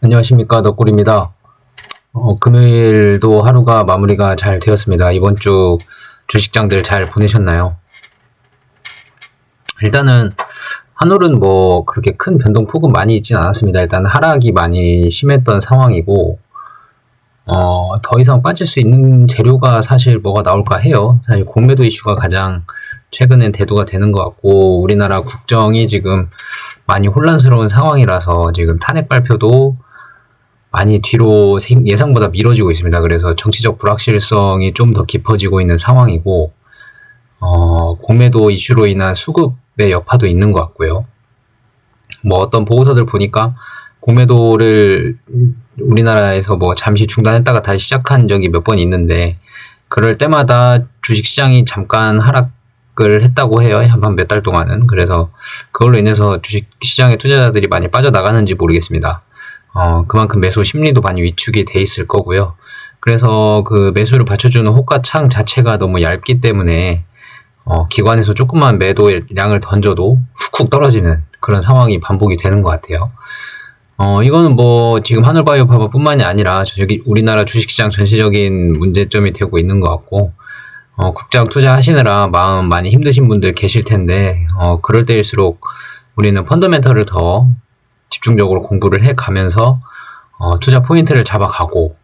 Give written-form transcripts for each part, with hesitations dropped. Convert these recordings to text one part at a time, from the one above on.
안녕하십니까, 덕골입니다. 금요일도 하루가 마무리가 잘 되었습니다. 이번 주 주식장들 잘 보내셨나요? 일단은 한올은 뭐 그렇게 큰 변동폭은 많이 있진 않았습니다. 일단 하락이 많이 심했던 상황이고 더 이상 빠질 수 있는 재료가 사실 뭐가 나올까 해요. 사실 공매도 이슈가 가장 최근엔 대두가 되는 것 같고, 우리나라 국정이 지금 많이 혼란스러운 상황이라서 지금 탄핵 발표도 많이 뒤로 예상보다 미뤄지고 있습니다. 그래서 정치적 불확실성이 좀 더 깊어지고 있는 상황이고, 공매도 이슈로 인한 수급의 여파도 있는 것 같고요. 뭐 어떤 보고서들 보니까 공매도를 우리나라에서 뭐 잠시 중단했다가 다시 시작한 적이 몇 번 있는데, 그럴 때마다 주식시장이 잠깐 하락을 했다고 해요. 한 몇 달 동안은. 그래서 그걸로 인해서 주식시장의 투자자들이 많이 빠져나가는지 모르겠습니다. 그만큼 매수 심리도 많이 위축이 돼 있을 거고요. 그래서 그 매수를 받쳐주는 호가창 자체가 너무 얇기 때문에 기관에서 조금만 매도량을 던져도 훅훅 떨어지는 그런 상황이 반복이 되는 것 같아요. 이거는 뭐 지금 한올바이오파마 뿐만이 아니라 저기 우리나라 주식시장 전체적인 문제점이 되고 있는 것 같고, 국장 투자하시느라 마음 많이 힘드신 분들 계실 텐데, 그럴 때일수록 우리는 펀더멘털을 더 집중적으로 공부를 해가면서 투자 포인트를 잡아가고,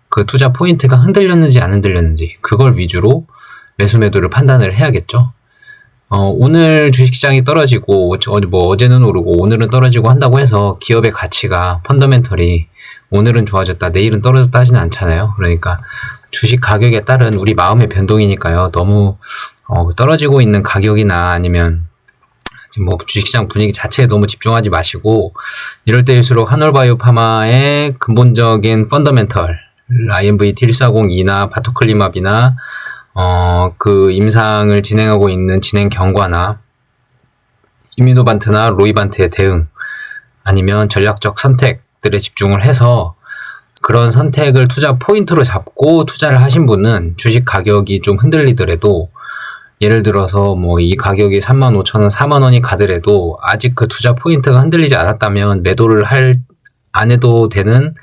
그 투자 포인트가 흔들렸는지 안 흔들렸는지 그걸 위주로 매수 매도를 판단을 해야겠죠. 오늘 주식시장이 떨어지고 어제는 오르고 오늘은 떨어지고 한다고 해서 기업의 가치가 펀더멘털이 오늘은 좋아졌다 내일은 떨어졌다 하지는 않잖아요. 그러니까 주식 가격에 따른 우리 마음의 변동이니까요. 너무 떨어지고 있는 가격이나 아니면 지금 뭐 주식시장 분위기 자체에 너무 집중하지 마시고, 이럴 때일수록 한올바이오파마의 근본적인 펀더멘털, IMVT1402나 바토클리맙이나 그 임상을 진행하고 있는 진행 경과나 이뮤노반트나 로이반트의 대응, 아니면 전략적 선택들에 집중을 해서 그런 선택을 투자 포인트로 잡고 투자를 하신 분은 주식 가격이 좀 흔들리더라도, 예를 들어서 뭐 이 가격이 35,000원, 40,000원이 가더라도 아직 그 투자 포인트가 흔들리지 않았다면 매도를 안 해도 되는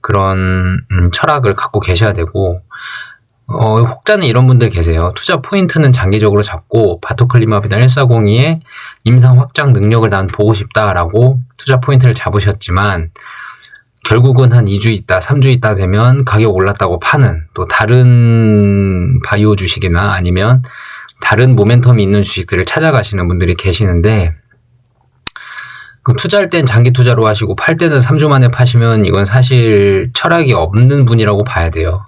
그런 철학을 갖고 계셔야 되고, 혹자는 이런 분들 계세요. 투자 포인트는 장기적으로 잡고 바토클리맙이나 1402의 임상 확장 능력을 난 보고 싶다라고 투자 포인트를 잡으셨지만, 결국은 한 2주 있다, 3주 있다 되면 가격 올랐다고 파는, 또 다른 바이오 주식이나 아니면 다른 모멘텀이 있는 주식들을 찾아가시는 분들이 계시는데, 투자할 땐 장기 투자로 하시고 팔 때는 3주 만에 파시면 이건 사실 철학이 없는 분이라고 봐야 돼요.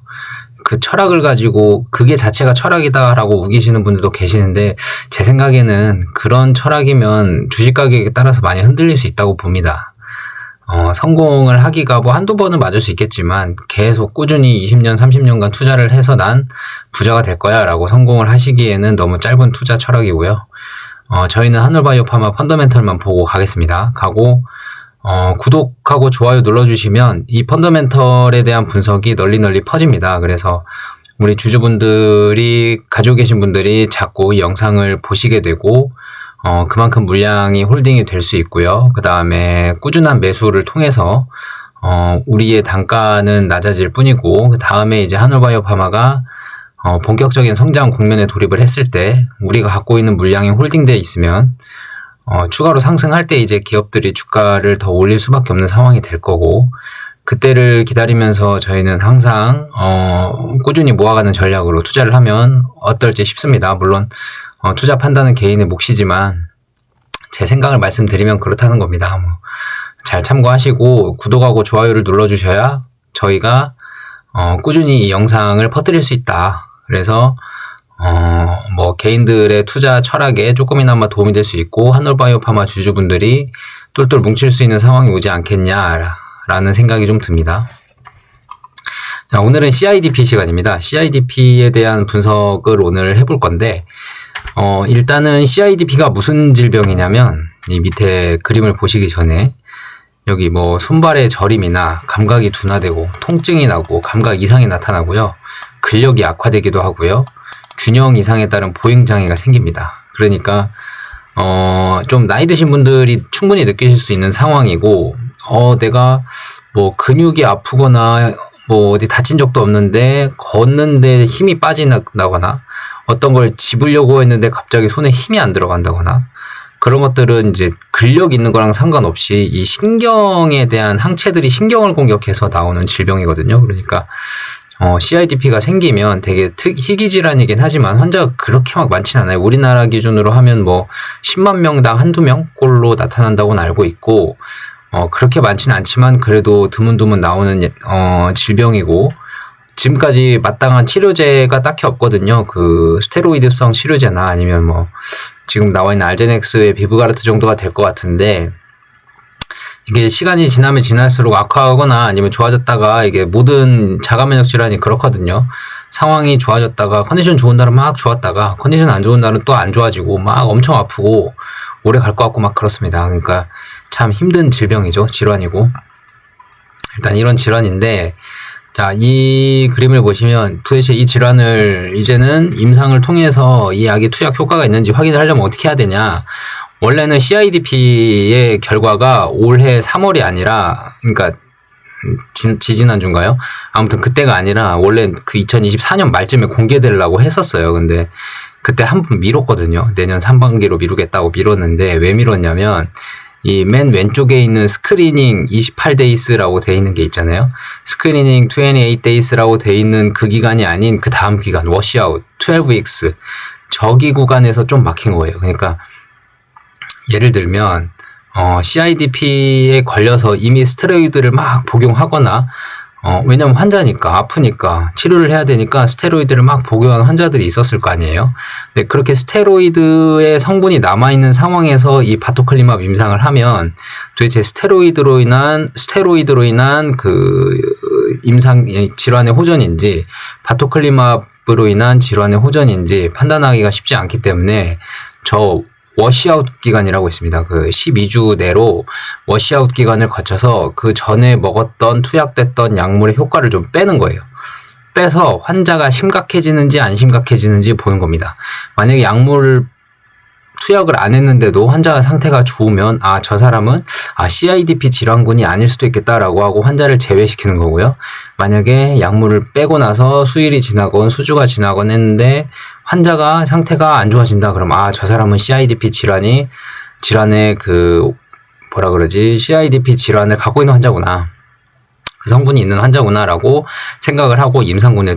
그 철학을 가지고 그게 자체가 철학이다라고 우기시는 분들도 계시는데, 제 생각에는 그런 철학이면 주식 가격에 따라서 많이 흔들릴 수 있다고 봅니다. 성공을 하기가 뭐 한두 번은 맞을 수 있겠지만, 계속 꾸준히 20년, 30년간 투자를 해서 난 부자가 될 거야 라고 성공을 하시기에는 너무 짧은 투자 철학이고요. 저희는 한올바이오파마 펀더멘털만 보고 가겠습니다. 가고 구독하고 좋아요 눌러주시면 이 펀더멘털에 대한 분석이 널리 퍼집니다. 그래서 우리 주주분들이 가지고 계신 분들이 자꾸 이 영상을 보시게 되고, 그만큼 물량이 홀딩이 될 수 있고요. 그 다음에 꾸준한 매수를 통해서 우리의 단가는 낮아질 뿐이고, 그 다음에 이제 한올바이오파마가 본격적인 성장 국면에 돌입을 했을 때 우리가 갖고 있는 물량이 홀딩되어 있으면 추가로 상승할 때 이제 기업들이 주가를 더 올릴 수밖에 없는 상황이 될 거고, 그때를 기다리면서 저희는 항상 꾸준히 모아가는 전략으로 투자를 하면 어떨지 싶습니다. 물론 투자 판단은 개인의 몫이지만 제 생각을 말씀드리면 그렇다는 겁니다. 잘 참고하시고 구독하고 좋아요를 눌러주셔야 저희가 꾸준히 이 영상을 퍼뜨릴 수 있다. 그래서 뭐 개인들의 투자 철학에 조금이나마 도움이 될 수 있고, 한올바이오파마 주주분들이 똘똘 뭉칠 수 있는 상황이 오지 않겠냐라는 생각이 좀 듭니다. 자, 오늘은 CIDP 시간입니다. CIDP에 대한 분석을 오늘 해볼 건데, 일단은 CIDP가 무슨 질병이냐면, 이 밑에 그림을 보시기 전에 여기 뭐 손발의 저림이나 감각이 둔화되고 통증이 나고 감각 이상이 나타나고요. 근력이 악화되기도 하고요. 균형 이상에 따른 보행 장애가 생깁니다. 그러니까 좀 나이 드신 분들이 충분히 느끼실 수 있는 상황이고, 내가 뭐 근육이 아프거나 뭐 어디 다친 적도 없는데 걷는데 힘이 빠진다거나 어떤 걸 집으려고 했는데 갑자기 손에 힘이 안 들어간다거나 그런 것들은 이제 근력 있는 거랑 상관없이 이 신경에 대한 항체들이 신경을 공격해서 나오는 질병이거든요. 그러니까 CIDP가 생기면 되게 희귀 질환이긴 하지만 환자가 그렇게 막 많진 않아요. 우리나라 기준으로 하면 뭐 10만 명당 한두 명꼴로 나타난다고는 알고 있고 그렇게 많지는 않지만 그래도 드문드문 나오는 질병이고 지금까지 마땅한 치료제가 딱히 없거든요. 그 스테로이드성 치료제나 아니면 뭐 지금 나와 있는 알제넥스의 비브가르트 정도가 될 것 같은데 이게 시간이 지나면 지날수록 악화하거나 아니면 좋아졌다가 이게 모든 자가면역 질환이 그렇거든요. 상황이 좋아졌다가 컨디션 좋은 날은 막 좋았다가 컨디션 안 좋은 날은 또 안 좋아지고 막 엄청 아프고 오래 갈 것 같고 막 그렇습니다. 그러니까 참 힘든 질병이죠. 질환이고. 일단 이런 질환인데 자, 이 그림을 보시면 도대체 이 질환을 이제는 임상을 통해서 이 약의 투약 효과가 있는지 확인을 하려면 어떻게 해야 되냐. 원래는 CIDP의 결과가 올해 3월이 아니라, 그러니까 지지난주인가요? 아무튼 그때가 아니라 원래 그 2024년 말쯤에 공개되려고 했었어요. 근데 그때 한 번 미뤘거든요. 내년 상반기로 미루겠다고 미뤘는데 왜 미뤘냐면 이 맨 왼쪽에 있는 스크리닝 28days라고 돼 있는 게 있잖아요. 스크리닝 28days라고 돼 있는 그 기간이 아닌 그 다음 기간 워시아웃 12weeks 저기 구간에서 좀 막힌 거예요. 그러니까 예를 들면 CIDP에 걸려서 이미 스테로이드를 막 복용하거나 왜냐면 환자니까 아프니까 치료를 해야 되니까 스테로이드를 막 복용하는 환자들이 있었을 거 아니에요. 근데 그렇게 스테로이드의 성분이 남아있는 상황에서 이 바토클리맙 임상을 하면 도대체 스테로이드로 인한 그 임상 질환의 호전인지 바토클리맙으로 인한 질환의 호전인지 판단하기가 쉽지 않기 때문에 저 워시아웃 기간이라고 있습니다. 그 12주 내로 워시아웃 기간을 거쳐서 그 전에 먹었던 투약됐던 약물의 효과를 좀 빼는 거예요. 빼서 환자가 심각해지는지 안 심각해지는지 보는 겁니다. 만약에 약물을 투약을 안 했는데도 환자가 상태가 좋으면 저 사람은 CIDP 질환군이 아닐 수도 있겠다라고 하고 환자를 제외시키는 거고요. 만약에 약물을 빼고 나서 수일이 지나건 수주가 지나건 했는데 환자가 상태가 안 좋아진다 그러면 저 사람은 CIDP 질환의 CIDP 질환을 갖고 있는 환자구나. 그 성분이 있는 환자구나라고 생각을 하고 임상군에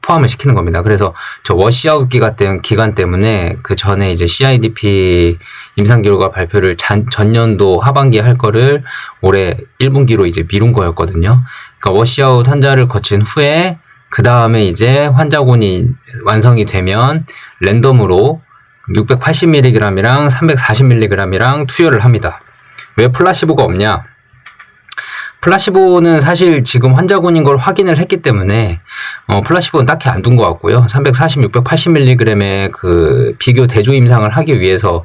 포함을 시키는 겁니다. 그래서 저 워시아웃 기간 때문에 그 전에 이제 CIDP 임상 결과 발표를 전년도 하반기에 할 거를 올해 1분기로 이제 미룬 거였거든요. 그러니까 워시아웃 환자를 거친 후에 그 다음에 이제 환자군이 완성이 되면 랜덤으로 680mg이랑 340mg이랑 투여를 합니다. 왜 플라시보가 없냐? 플라시보는 사실 지금 환자군인 걸 확인을 했기 때문에 플라시보는 딱히 안 둔 것 같고요. 340, 680mg의 그 비교 대조 임상을 하기 위해서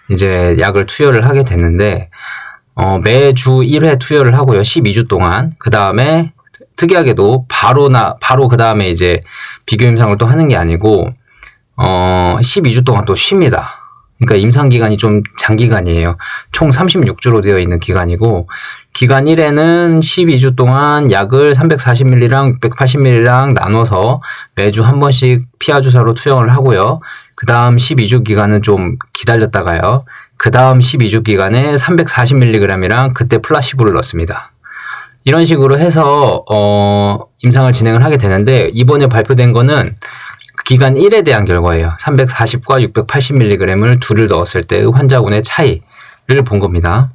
이제 약을 투여를 하게 됐는데 매주 1회 투여를 하고요. 12주 동안. 그 다음에 특이하게도 바로 그 다음에 이제 비교 임상을 또 하는 게 아니고 12주 동안 또 쉽니다. 그러니까 임상 기간이 좀 장기간이에요. 총 36주로 되어 있는 기간이고 기간 1에는 12주 동안 약을 340ml랑 680ml랑 나눠서 매주 한 번씩 피하 주사로 투여를 하고요. 그 다음 12주 기간은 좀 기다렸다가요. 그 다음 12주 기간에 340mg이랑 그때 플라시보를 넣습니다. 이런 식으로 해서 임상을 진행을 하게 되는데 이번에 발표된 거는 기간 1에 대한 결과예요. 340과 680mg을 둘을 넣었을 때의 환자군의 차이를 본 겁니다.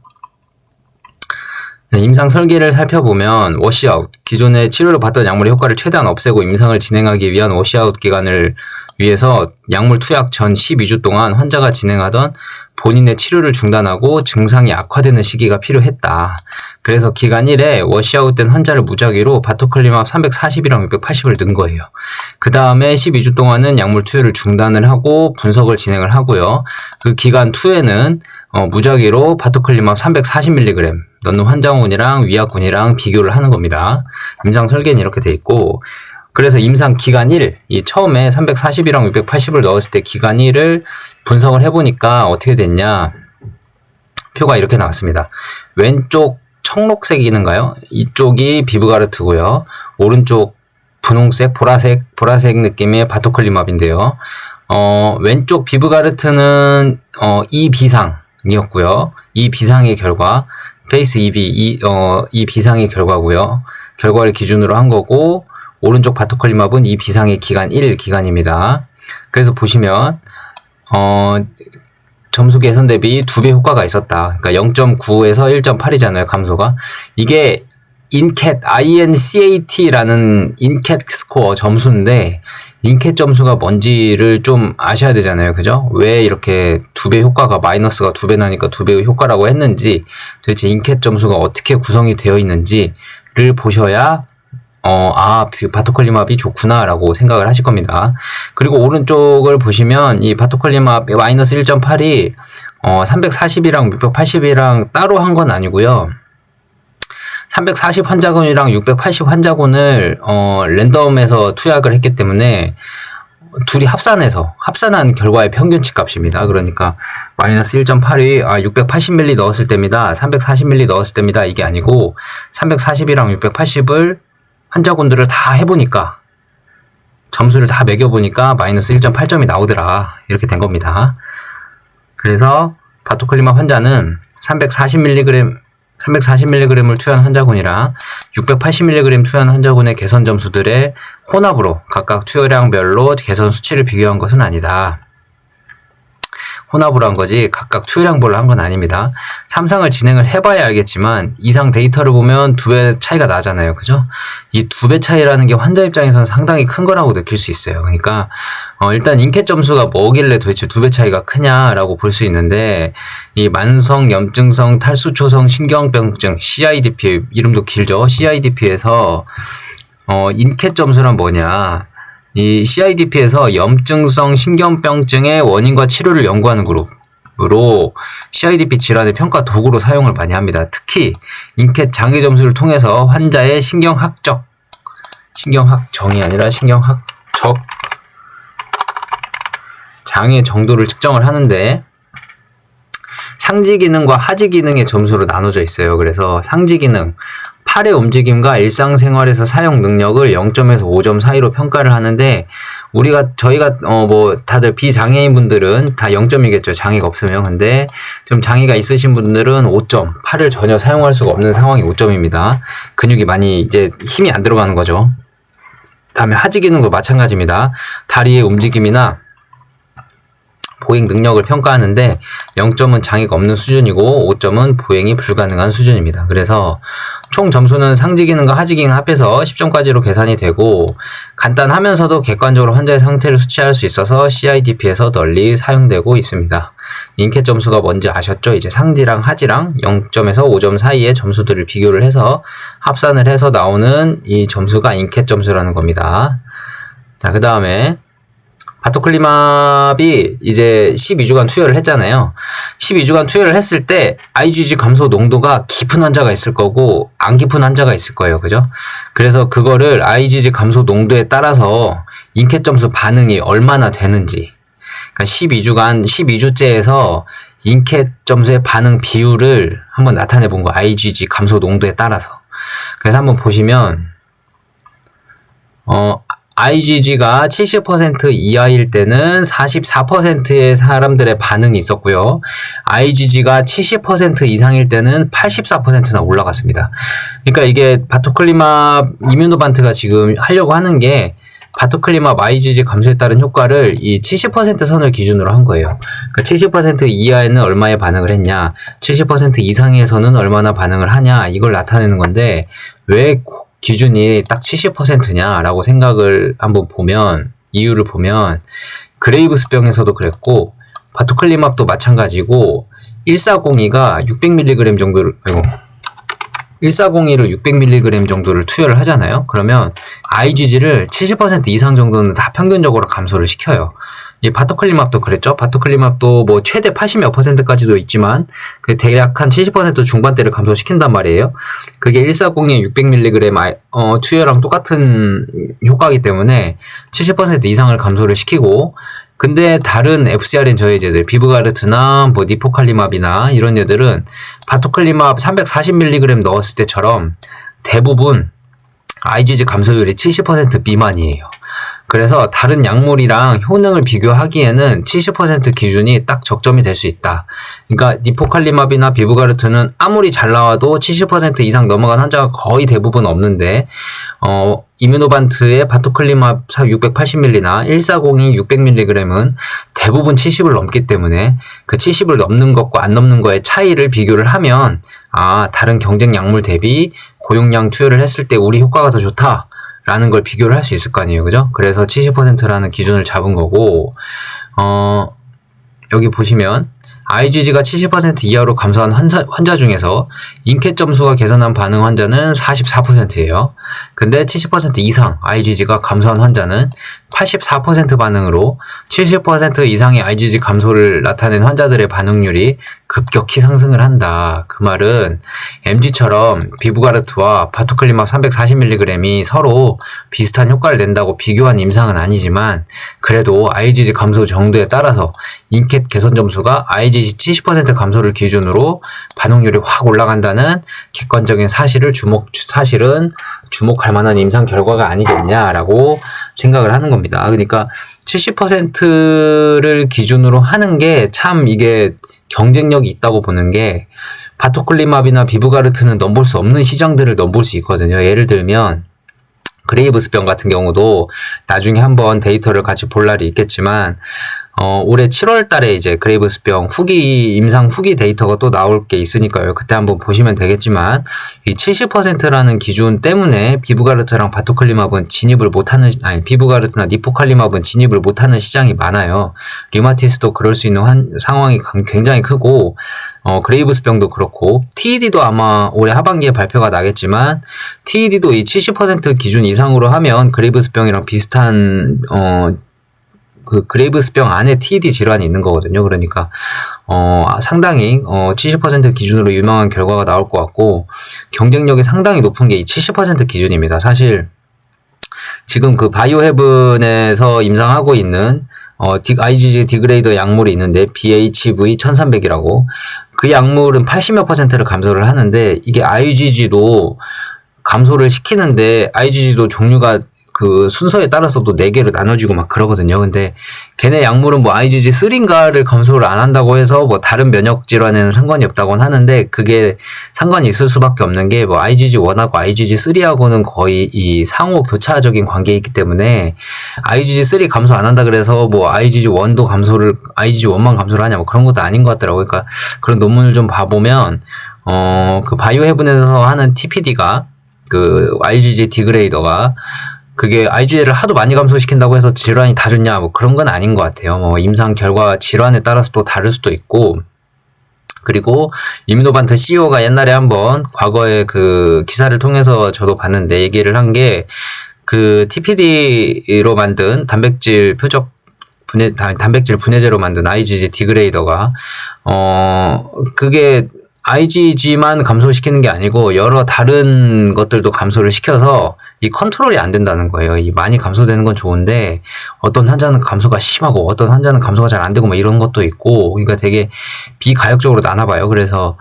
임상 설계를 살펴보면 워시아웃, 기존에 치료를 받던 약물의 효과를 최대한 없애고 임상을 진행하기 위한 워시아웃 기간을 위해서 약물 투약 전 12주 동안 환자가 진행하던 본인의 치료를 중단하고 증상이 악화되는 시기가 필요했다. 그래서 기간 1에 워시아웃된 환자를 무작위로 바토클리맙 340이랑 680을 넣은 거예요. 그 다음에 12주 동안은 약물 투여를 중단을 하고 분석을 진행을 하고요. 그 기간 2에는 무작위로 바토클리맙 340mg 넣는 환자군이랑 위약군이랑 비교를 하는 겁니다. 임상 설계는 이렇게 돼 있고 그래서 임상 기간 1, 이 처음에 340이랑 680을 넣었을 때 기간 1을 분석을 해보니까 어떻게 됐냐. 표가 이렇게 나왔습니다. 왼쪽 청록색이는가요? 이쪽이 비브가르트고요. 오른쪽 분홍색, 보라색 느낌의 바토클리맙인데요. 왼쪽 비브가르트는 이 비상이었고요. 이 비상의 결과, 페이스 EV, 이 비상의 결과고요. 결과를 기준으로 한 거고, 오른쪽 바토클리맙은 이 비상의 기간 1 기간입니다. 그래서 보시면 점수 개선 대비 2배 효과가 있었다. 그러니까 0.9에서 1.8이잖아요, 감소가. 이게 인캣, INCAT라는 인캣 스코어 점수인데, 인캣 점수가 뭔지를 좀 아셔야 되잖아요, 그죠? 왜 이렇게 2배 효과가, 마이너스가 2배 나니까 2배의 효과라고 했는지, 도대체 인캣 점수가 어떻게 구성이 되어 있는지를 보셔야 바토클리맙이 좋구나라고 생각을 하실 겁니다. 그리고 오른쪽을 보시면 이 바토클리맙 마이너스 1.8이 340이랑 680이랑 따로 한 건 아니고요. 340 환자군이랑 680 환자군을 랜덤에서 투약을 했기 때문에 둘이 합산한 결과의 평균치 값입니다. 그러니까 마이너스 1.8이 680ml 넣었을 때입니다. 340ml 넣었을 때입니다. 이게 아니고 340이랑 680을 환자군들을 다 해보니까, 점수를 다 매겨보니까 마이너스 1.8점이 나오더라. 이렇게 된 겁니다. 그래서 바토클리맙 환자는 340mg을 투여한 환자군이랑 680mg 투여한 환자군의 개선 점수들의 혼합으로 각각 투여량별로 개선 수치를 비교한 것은 아니다. 혼합으로 한 거지 각각 투여량별로 한 건 아닙니다. 3상을 진행을 해봐야 알겠지만 이상 데이터를 보면 2배 차이가 나잖아요. 그죠? 이 2배 차이라는 게 환자 입장에서는 상당히 큰 거라고 느낄 수 있어요. 그러니까 일단 인캣 점수가 뭐길래 도대체 2배 차이가 크냐라고 볼 수 있는데, 이 만성 염증성 탈수초성 신경병증 CIDP, 이름도 길죠. CIDP에서 인캣 점수란 뭐냐, 이 CIDP에서 염증성 신경병증의 원인과 치료를 연구하는 그룹으로 CIDP 질환의 평가 도구로 사용을 많이 합니다. 특히 인캣 장애 점수를 통해서 환자의 신경학정이 아니라 신경학적 장애 정도를 측정을 하는데, 상지 기능과 하지 기능의 점수로 나눠져 있어요. 그래서 상지 기능, 팔의 움직임과 일상생활에서 사용 능력을 0점에서 5점 사이로 평가를 하는데, 저희가 다들 비장애인분들은 다 0점이겠죠. 장애가 없으면. 근데 좀 장애가 있으신 분들은 5점, 팔을 전혀 사용할 수가 없는 상황이 5점입니다. 근육이 많이 이제 힘이 안 들어가는 거죠. 다음에 하지 기능도 마찬가지입니다. 다리의 움직임이나 보행 능력을 평가하는데 0점은 장애가 없는 수준이고 5점은 보행이 불가능한 수준입니다. 그래서 총 점수는 상지 기능과 하지 기능 합해서 10점까지로 계산이 되고, 간단하면서도 객관적으로 환자의 상태를 수치할 수 있어서 CIDP에서 널리 사용되고 있습니다. 인캣 점수가 뭔지 아셨죠? 이제 상지랑 하지랑 0점에서 5점 사이의 점수들을 비교를 해서 합산을 해서 나오는 이 점수가 인캣 점수라는 겁니다. 자, 그 다음에 바토클리맙이 이제 12주간 투여를 했잖아요. 12주간 투여를 했을 때 IgG 감소 농도가 깊은 환자가 있을 거고 안 깊은 환자가 있을 거예요. 그죠? 그래서 그거를 IgG 감소 농도에 따라서 인캣 점수 반응이 얼마나 되는지, 그러니까 12주째에서 인캣 점수의 반응 비율을 한번 나타내 본 거, IgG 감소 농도에 따라서. 그래서 한번 보시면 IgG가 70% 이하일 때는 44%의 사람들의 반응이 있었고요. IgG가 70% 이상일 때는 84%나 올라갔습니다. 그러니까 이게 바토클리맙 이뮤노반트가 지금 하려고 하는 게 바토클리맙 IgG 감소에 따른 효과를 이 70% 선을 기준으로 한 거예요. 그러니까 70% 이하에는 얼마의 반응을 했냐, 70% 이상에서는 얼마나 반응을 하냐, 이걸 나타내는 건데, 왜 기준이 딱 70%냐라고 생각을 한번 보면, 이유를 보면 그레이브스병에서도 그랬고 바토클리맙도 마찬가지고 1402가 600mg 정도를 1402를 600mg 정도를 투여를 하잖아요. 그러면 IgG를 70% 이상 정도는 다 평균적으로 감소를 시켜요. 이 바토클리맙도 그랬죠. 바토클리맙도 뭐 최대 80몇 %까지도 있지만 그 대략 한 70% 중반대를 감소시킨단 말이에요. 그게 1402의 600mg 투여랑 똑같은 효과이기 때문에 70% 이상을 감소를 시키고, 근데 다른 FcRn 저해제들, 비브가르트나 뭐 니포칼리맙이나 이런 애들은 바토클리맙 340mg 넣었을 때처럼 대부분 IgG 감소율이 70% 미만이에요. 그래서 다른 약물이랑 효능을 비교하기에는 70% 기준이 딱 적점이 될 수 있다. 그러니까 니포칼리맙이나 비브가르트는 아무리 잘 나와도 70% 이상 넘어간 환자가 거의 대부분 없는데 이뮤노반트의 바토클리맙 680ml나 140이 600mg은 대부분 70을 넘기 때문에 그 70을 넘는 것과 안 넘는 거의 차이를 비교를 하면 다른 경쟁 약물 대비 고용량 투여를 했을 때 우리 효과가 더 좋다 라는 걸 비교를 할 수 있을 거 아니에요, 그죠? 그래서 70%라는 기준을 잡은 거고, 여기 보시면 IgG가 70% 이하로 감소한 환자 중에서 인캣 점수가 개선한 반응 환자는 44%예요. 근데 70% 이상 IgG가 감소한 환자는 84% 반응으로 70% 이상의 IgG 감소를 나타낸 환자들의 반응률이 급격히 상승을 한다. 그 말은 MG처럼 비브가르트와 바토클리맙 340mg이 서로 비슷한 효과를 낸다고 비교한 임상은 아니지만 그래도 IgG 감소 정도에 따라서 인캣 개선 점수가 IgG 70% 감소를 기준으로 반응률이 확 올라간다는 객관적인 사실은 주목할 만한 임상 결과가 아니겠냐라고 생각을 하는 겁니다. 그러니까 70%를 기준으로 하는 게 참 이게 경쟁력이 있다고 보는 게 바토클리맙이나 비브가르트는 넘볼 수 없는 시장들을 넘볼 수 있거든요. 예를 들면 그레이브스병 같은 경우도 나중에 한번 데이터를 같이 볼 날이 있겠지만 올해 7월 달에 이제 그레이브스병 임상 후기 데이터가 또 나올 게 있으니까요. 그때 한번 보시면 되겠지만 이 70%라는 기준 때문에 비브가르트랑 바토클리맙은 비브가르트나 니포칼리맙은 진입을 못하는 시장이 많아요. 류마티스도 그럴 수 있는 상황이 굉장히 크고 그레이브스병도 그렇고 TED도 아마 올해 하반기에 발표가 나겠지만 TED도 이 70% 기준 이상으로 하면 그레이브스병이랑 비슷한 그 그레이브스병 안에 TED 질환이 있는 거거든요. 그러니까 상당히 70% 기준으로 유명한 결과가 나올 것 같고 경쟁력이 상당히 높은 게 이 70% 기준입니다. 사실 지금 그 바이오헤븐에서 임상하고 있는 IgG 디그레이더 약물이 있는데 BHV1300이라고 그 약물은 80몇 %를 감소를 하는데 이게 IgG도 감소를 시키는데 IgG도 종류가 그 순서에 따라서도 4개로 나눠지고 막 그러거든요. 근데 걔네 약물은 뭐 IgG3인가를 감소를 안 한다고 해서 뭐 다른 면역 질환에는 상관이 없다고는 하는데 그게 상관이 있을 수밖에 없는 게 뭐 IgG1하고 IgG3하고는 거의 이 상호 교차적인 관계에 있기 때문에 IgG3 감소 안 한다 그래서 뭐 IgG1만 감소를 하냐 뭐 그런 것도 아닌 것 같더라고요. 그러니까 그런 논문을 좀 봐보면 그 바이오헤븐에서 하는 TPD가 그 IgG 디그레이더가 그게 IgG를 하도 많이 감소시킨다고 해서 질환이 다 좋냐 뭐 그런 건 아닌 것 같아요. 뭐 임상 결과 질환에 따라서 또 다를 수도 있고 그리고 이뮤노반트 CEO가 옛날에 한번 과거에 그 기사를 통해서 저도 봤는데 얘기를 한 게 그 TPD로 만든 단백질 분해제로 만든 IgG 디그레이더가 그게 IgG만 감소시키는 게 아니고 여러 다른 것들도 감소를 시켜서 이 컨트롤이 안 된다는 거예요. 이 많이 감소되는 건 좋은데 어떤 환자는 감소가 심하고 어떤 환자는 감소가 잘 안 되고 뭐 이런 것도 있고 그러니까 되게 비가역적으로 나눠봐요. 그래서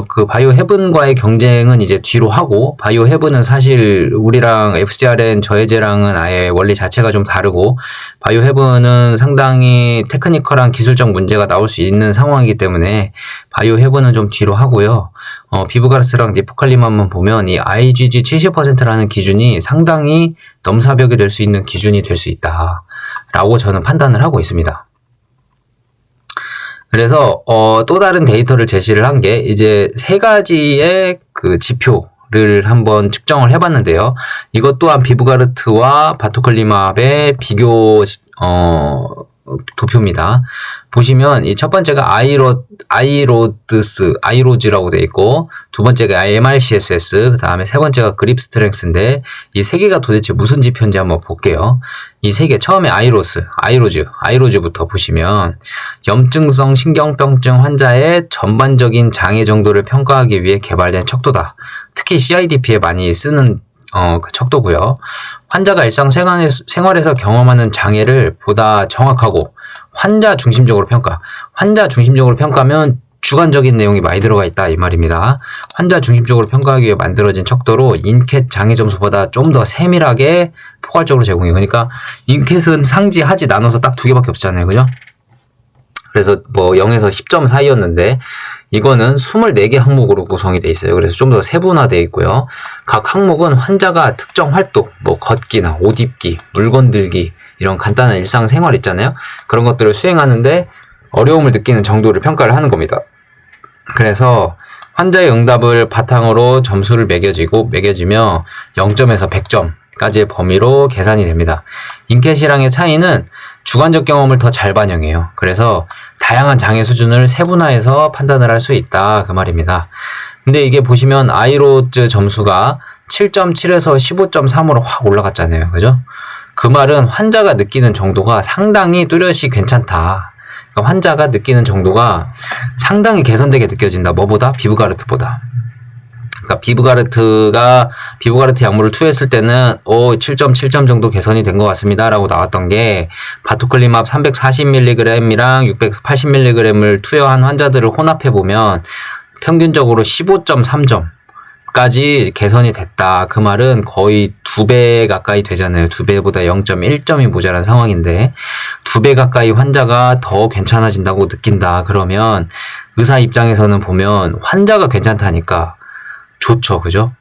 그 바이오헤븐과의 경쟁은 이제 뒤로 하고 바이오헤븐은 사실 우리랑 FcRn 저해제랑은 아예 원리 자체가 좀 다르고 바이오헤븐은 상당히 테크니컬한 기술적 문제가 나올 수 있는 상황이기 때문에 바이오헤븐은 좀 뒤로 하고요. 비브가르트랑 니포칼리맙만 보면 이 IgG 70%라는 기준이 상당히 넘사벽이 될 수 있는 기준이 될 수 있다 라고 저는 판단을 하고 있습니다. 그래서 또 다른 데이터를 제시를 한 게 이제 3가지의 그 지표를 한번 측정을 해봤는데요. 이것 또한 비브가르트와 바토클리맙의 비교 도표입니다. 보시면 이 첫 번째가 아이로즈라고 되어 있고 두 번째가 MRCSS, 그 다음에 세 번째가 그립 스트렝스인데 이 세 개가 도대체 무슨 지표인지 한번 볼게요. 이 세 개 처음에 아이로즈부터 보시면 염증성 신경병증 환자의 전반적인 장애 정도를 평가하기 위해 개발된 척도다. 특히 CIDP에 많이 쓰는 그 척도고요. 환자가 일상생활에서 경험하는 장애를 보다 정확하고 환자 중심적으로 평가. 환자 중심적으로 평가하면 주관적인 내용이 많이 들어가 있다 이 말입니다. 환자 중심적으로 평가하기 위해 만들어진 척도로 인캣 장애 점수보다 좀 더 세밀하게 포괄적으로 제공해요. 그러니까 인캣은 상지, 하지 나눠서 딱 2개밖에 없잖아요. 그죠? 그래서 뭐 0에서 10점 사이였는데 이거는 24개 항목으로 구성이 돼 있어요. 그래서 좀 더 세분화되어 있고요. 각 항목은 환자가 특정 활동, 뭐 걷기나 옷 입기, 물건 들기 이런 간단한 일상생활 있잖아요. 그런 것들을 수행하는데 어려움을 느끼는 정도를 평가를 하는 겁니다. 그래서 환자의 응답을 바탕으로 점수를 매겨지며 0점에서 100점까지의 범위로 계산이 됩니다. 인캣이랑의 차이는 주관적 경험을 더 잘 반영해요. 그래서 다양한 장애 수준을 세분화해서 판단을 할 수 있다 그 말입니다. 근데 이게 보시면 아이로즈 점수가 7.7에서 15.3으로 확 올라갔잖아요. 그죠? 그 말은 환자가 느끼는 정도가 상당히 뚜렷이 괜찮다. 그러니까 환자가 느끼는 정도가 상당히 개선되게 느껴진다. 뭐보다? 비브가르트보다. 그러니까 비브가르트 약물을 투여했을 때는 7.7점 정도 개선이 된 것 같습니다 라고 나왔던 게 바토클리맙 340mg이랑 680mg을 투여한 환자들을 혼합해보면 평균적으로 15.3점까지 개선이 됐다. 그 말은 거의 2배 가까이 되잖아요. 2배보다 0.1점이 모자란 상황인데 2배 가까이 환자가 더 괜찮아진다고 느낀다. 그러면 의사 입장에서는 보면 환자가 괜찮다니까 좋죠. 그죠?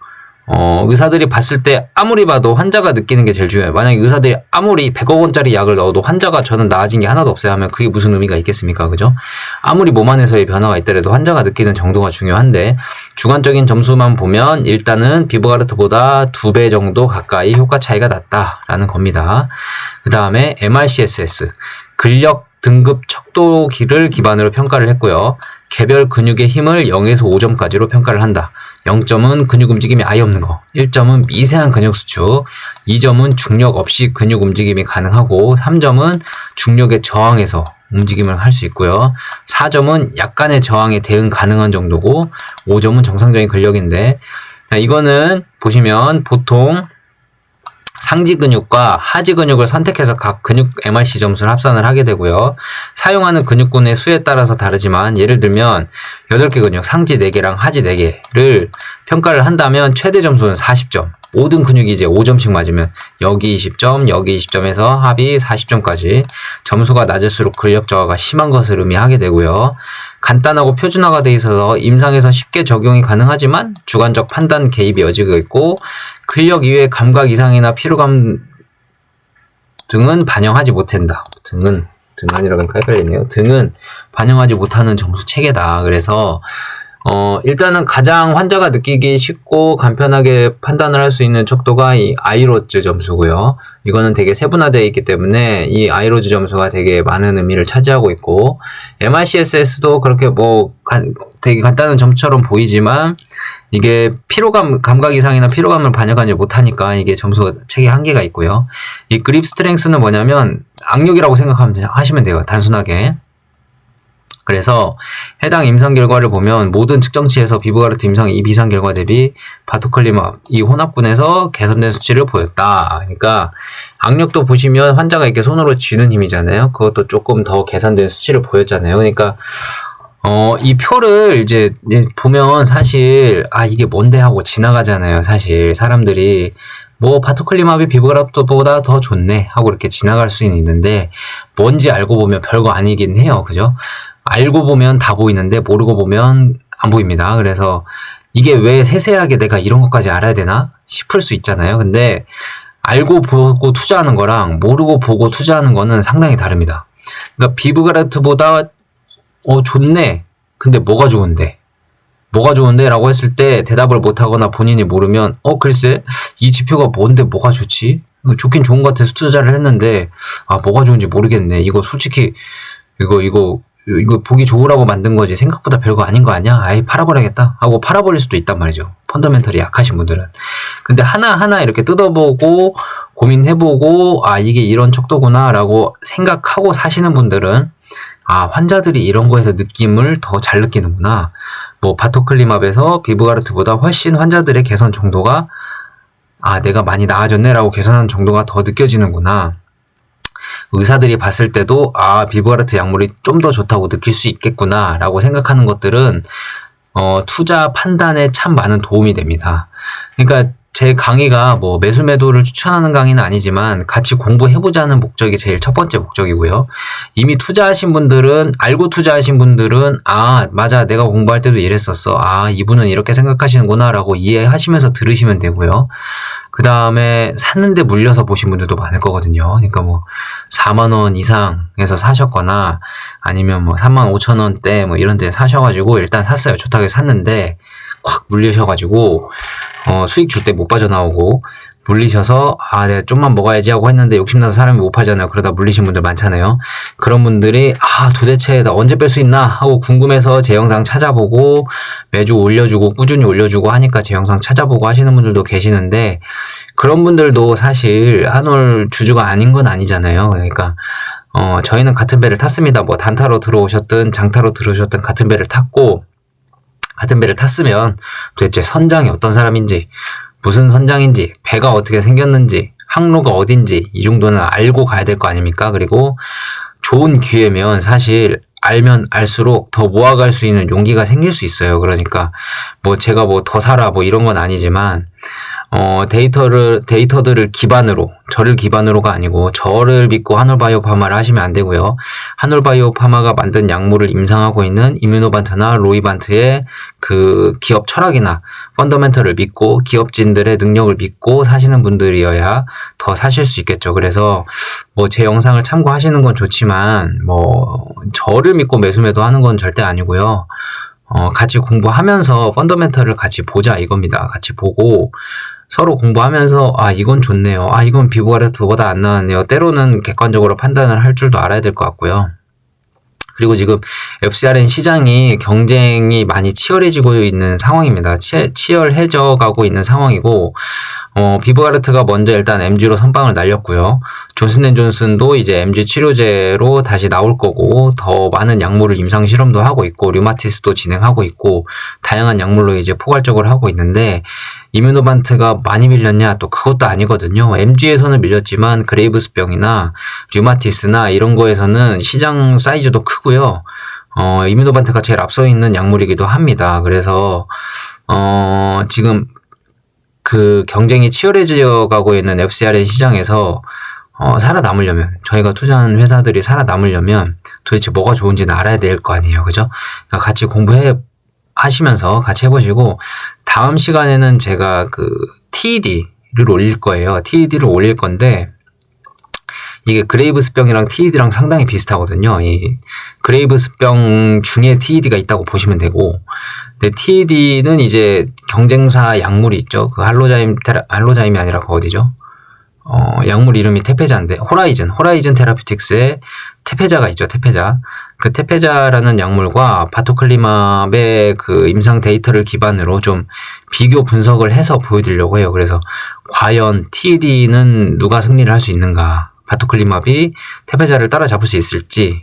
의사들이 봤을 때 아무리 봐도 환자가 느끼는 게 제일 중요해요. 만약에 의사들이 아무리 100억 원짜리 약을 넣어도 환자가 저는 나아진 게 하나도 없어요 하면 그게 무슨 의미가 있겠습니까? 그죠? 아무리 몸 안에서의 변화가 있더라도 환자가 느끼는 정도가 중요한데 주관적인 점수만 보면 일단은 비브가르트보다 2배 정도 가까이 효과 차이가 났다라는 겁니다. 그 다음에 MRCSS 근력 등급 척도기를 기반으로 평가를 했고요. 개별 근육의 힘을 0에서 5점까지로 평가를 한다. 0점은 근육 움직임이 아예 없는 거, 1점은 미세한 근육 수축, 2점은 중력 없이 근육 움직임이 가능하고 3점은 중력에 저항해서 움직임을 할 수 있고요. 4점은 약간의 저항에 대응 가능한 정도고 5점은 정상적인 근력인데 이거는 보시면 보통 상지 근육과 하지 근육을 선택해서 각 근육 MRC 점수를 합산을 하게 되고요. 사용하는 근육군의 수에 따라서 다르지만 예를 들면 8개 근육, 상지 4개랑 하지 4개를 평가를 한다면 최대 점수는 40점. 모든 근육이 이제 5점씩 맞으면 여기 20점, 여기 20점에서 합이 40점까지 점수가 낮을수록 근력 저하가 심한 것을 의미하게 되고요. 간단하고 표준화가 돼 있어서 임상에서 쉽게 적용이 가능하지만 주관적 판단 개입의 여지가 있고 근력 이외의 감각 이상이나 피로감 등은 반영하지 못한다. 등은 아니라고 하니까 헷갈리네요. 등은 반영하지 못하는 점수 체계다. 그래서 일단은 가장 환자가 느끼기 쉽고 간편하게 판단을 할 수 있는 척도가 이 아이로즈 점수고요. 이거는 되게 세분화되어 있기 때문에 이 아이로즈 점수가 되게 많은 의미를 차지하고 있고 MRCSS도 그렇게 되게 간단한 점처럼 보이지만 이게 감각 이상이나 피로감을 반영하지 못하니까 이게 점수 체계 한계가 있고요. 이 그립 스트렝스는 뭐냐면 악력이라고 하시면 돼요. 단순하게. 그래서 해당 임상 결과를 보면 모든 측정치에서 비브가르트 임상 비상 결과 대비 바토클리맙 이 혼합군에서 개선된 수치를 보였다. 그러니까 악력도 보시면 환자가 이렇게 손으로 쥐는 힘이잖아요. 그것도 조금 더 개선된 수치를 보였잖아요. 그러니까 이 표를 이제 보면 사실 이게 뭔데 하고 지나가잖아요. 사실 사람들이 바토클리맙이 비브가르트보다 더 좋네 하고 이렇게 지나갈 수는 있는데 뭔지 알고 보면 별거 아니긴 해요. 그죠? 알고 보면 다 보이는데 모르고 보면 안 보입니다. 그래서 이게 왜 세세하게 내가 이런 것까지 알아야 되나 싶을 수 있잖아요. 근데 알고 보고 투자하는 거랑 모르고 보고 투자하는 거는 상당히 다릅니다. 그러니까 비브가르트보다 좋네. 근데 뭐가 좋은데? 뭐가 좋은데? 라고 했을 때 대답을 못하거나 본인이 모르면 글쎄 이 지표가 뭔데 뭐가 좋지? 좋긴 좋은 것 같아서 투자를 했는데 뭐가 좋은지 모르겠네. 이거 솔직히 이거 보기 좋으라고 만든 거지 생각보다 별거 아닌 거 아니야? 아예 팔아버려야겠다 하고 팔아버릴 수도 있단 말이죠. 펀더멘털이 약하신 분들은. 근데 하나하나 이렇게 뜯어보고 고민해보고 이게 이런 척도구나 라고 생각하고 사시는 분들은 환자들이 이런 거에서 느낌을 더 잘 느끼는구나. 바토클리맙에서 비브가르트보다 훨씬 환자들의 개선 정도가 아, 내가 많이 나아졌네라고 개선하는 정도가 더 느껴지는구나. 의사들이 봤을 때도 아, 비브가르트 약물이 좀 더 좋다고 느낄 수 있겠구나라고 생각하는 것들은 투자 판단에 참 많은 도움이 됩니다. 그러니까 제 강의가 뭐 매수 매도를 추천하는 강의는 아니지만 같이 공부해보자는 목적이 제일 첫 번째 목적이고요. 이미 투자하신 분들은, 알고 투자하신 분들은 아, 맞아, 내가 공부할 때도 이랬었어. 아, 이분은 이렇게 생각하시는구나 라고 이해하시면서 들으시면 되고요. 그 다음에 샀는데 물려서 보신 분들도 많을 거거든요. 그러니까 뭐 4만 원 이상에서 사셨거나 아니면 뭐 3만 5천 원대 뭐 이런 데 사셔가지고 일단 샀어요. 좋다고 샀는데 콱 물리셔가지고 수익 줄 때 못 빠져나오고 물리셔서 아, 내가 좀만 먹어야지 하고 했는데 욕심나서 사람이 못 팔잖아요. 그러다 물리신 분들 많잖아요. 그런 분들이 아, 도대체 나 언제 뺄 수 있나 하고 궁금해서 제 영상 찾아보고 매주 올려주고 꾸준히 올려주고 하니까 제 영상 찾아보고 하시는 분들도 계시는데 그런 분들도 사실 한올 주주가 아닌 건 아니잖아요. 그러니까 저희는 같은 배를 탔습니다. 뭐 단타로 들어오셨든 장타로 들어오셨든 같은 배를 탔고 같은 배를 탔으면 도대체 선장이 어떤 사람인지, 무슨 선장인지, 배가 어떻게 생겼는지, 항로가 어딘지 이 정도는 알고 가야 될 거 아닙니까? 그리고 좋은 기회면 사실 알면 알수록 더 모아갈 수 있는 용기가 생길 수 있어요. 그러니까 뭐 제가 뭐 더 사라 뭐 이런 건 아니지만 데이터들을 기반으로, 저를 기반으로가 아니고, 저를 믿고 한올바이오파마를 하시면 안 되고요. 한올바이오파마가 만든 약물을 임상하고 있는 이뮤노반트나 로이반트의 그 기업 철학이나 펀더멘털을 믿고, 기업진들의 능력을 믿고 사시는 분들이어야 더 사실 수 있겠죠. 그래서, 뭐, 제 영상을 참고하시는 건 좋지만, 뭐, 저를 믿고 매수매도 하는 건 절대 아니고요. 같이 공부하면서 펀더멘털을 같이 보자 이겁니다. 같이 보고, 서로 공부하면서 아, 이건 좋네요. 아, 이건 비브가르트보다 안 나왔네요. 때로는 객관적으로 판단을 할 줄도 알아야 될 것 같고요. 그리고 지금 FcRn 시장이 경쟁이 많이 치열해지고 있는 상황입니다. 치열해져 가고 있는 상황이고, 비브가르트가 먼저 일단 MG로 선빵을 날렸고요. 존슨앤존슨도 이제 MG 치료제로 다시 나올 거고, 더 많은 약물을 임상 실험도 하고 있고, 류마티스도 진행하고 있고, 다양한 약물로 이제 포괄적으로 하고 있는데, 이뮤노반트가 많이 밀렸냐? 또 그것도 아니거든요. MG에서는 밀렸지만 그레이브스병이나 류마티스나 이런 거에서는 시장 사이즈도 크고요. 이뮤노반트가 제일 앞서 있는 약물이기도 합니다. 그래서 지금 그 경쟁이 치열해져 가고 있는 FcRn 시장에서 살아남으려면, 저희가 투자한 회사들이 살아남으려면 도대체 뭐가 좋은지는 알아야 될 거 아니에요. 그죠? 그러니까 같이 하시면서 같이 해보시고, 다음 시간에는 제가 그 TED를 올릴 거예요. TED를 올릴 건데, 이게 그레이브스병이랑 TED랑 상당히 비슷하거든요. 이 그레이브스병 중에 TED가 있다고 보시면 되고, 근데 TED는 이제 경쟁사 약물이 있죠. 그 할로자임이 아니라 그 어디죠? 약물 이름이 테페자인데, 호라이즌 테라피틱스의 테페자가 있죠. 테페자. 그 테페자라는 약물과 바토클리맙의 그 임상 데이터를 기반으로 좀 비교 분석을 해서 보여드리려고 해요. 그래서 과연 TED는 누가 승리를 할 수 있는가? 바토클리맙이 테페자를 따라잡을 수 있을지,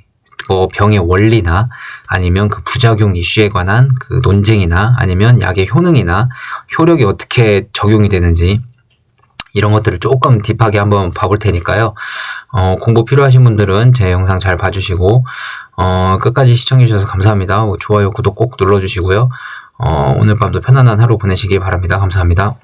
뭐 병의 원리나 아니면 그 부작용 이슈에 관한 그 논쟁이나 아니면 약의 효능이나 효력이 어떻게 적용이 되는지 이런 것들을 조금 딥하게 한번 봐볼 테니까요. 공부 필요하신 분들은 제 영상 잘 봐주시고, 끝까지 시청해주셔서 감사합니다. 좋아요, 구독 꼭 눌러주시고요. 오늘 밤도 편안한 하루 보내시기 바랍니다. 감사합니다.